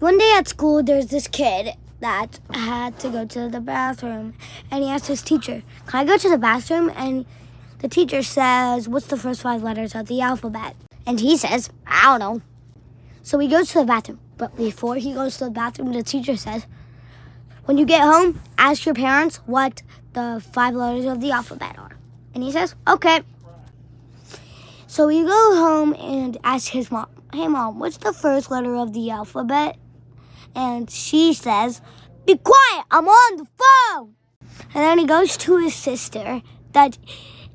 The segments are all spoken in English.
One day at school, there's this kid that had to go to the bathroom, and he asked his teacher, "Can I go to the bathroom?" And the teacher says, "What's the first 5 letters of the alphabet?" And he says, "I don't know." So he goes to the bathroom, but before he goes to the bathroom, the teacher says, "When you get home, ask your parents what the 5 letters of the alphabet are." And he says, "Okay." So he goes home and asks his mom, "Hey mom, what's the first letter of the alphabet?" And she says, "Be quiet, I'm on the phone." And then he goes to his sister that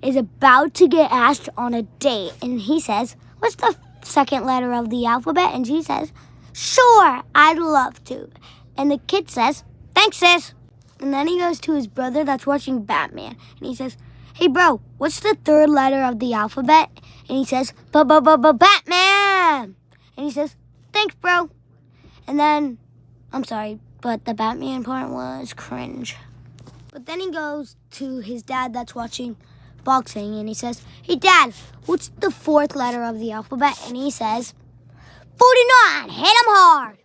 is about to get asked on a date. And he says, "What's the second letter of the alphabet?" And she says, "Sure, I'd love to." And the kid says, "Thanks, sis." And then he goes to his brother that's watching Batman. And he says, "Hey, bro, what's the third letter of the alphabet?" And he says, "Batman." And he says, "Thanks, bro." And then, I'm sorry, but the Batman part was cringe. But then he goes to his dad that's watching boxing, and he says, "Hey, Dad, what's the 4th letter of the alphabet?" And he says, 49, hit him hard.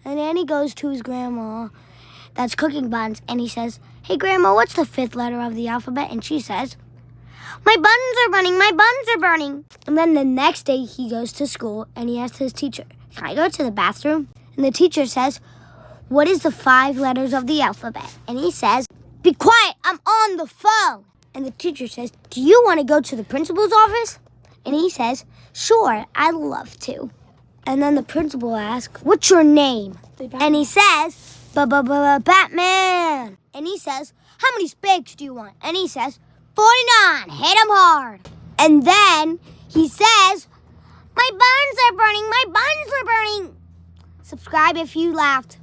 And then he goes to his grandma that's cooking buns, and he says, "Hey, Grandma, what's the 5th letter of the alphabet?" And she says, my buns are burning. And then the next day he goes to school, and he asks his teacher, "Can I go to the bathroom?" And the teacher says, "What is the 5 letters of the alphabet?" And he says, "Be quiet, I'm on the phone." And the teacher says, "Do you want to go to the principal's office?" And he says, "Sure, I'd love to." And then the principal asks, "What's your name?" And he says, Batman. And he says, "How many spanks do you want?" And he says, 49, hit him hard. And then he says, my buns are burning. Subscribe if you laughed.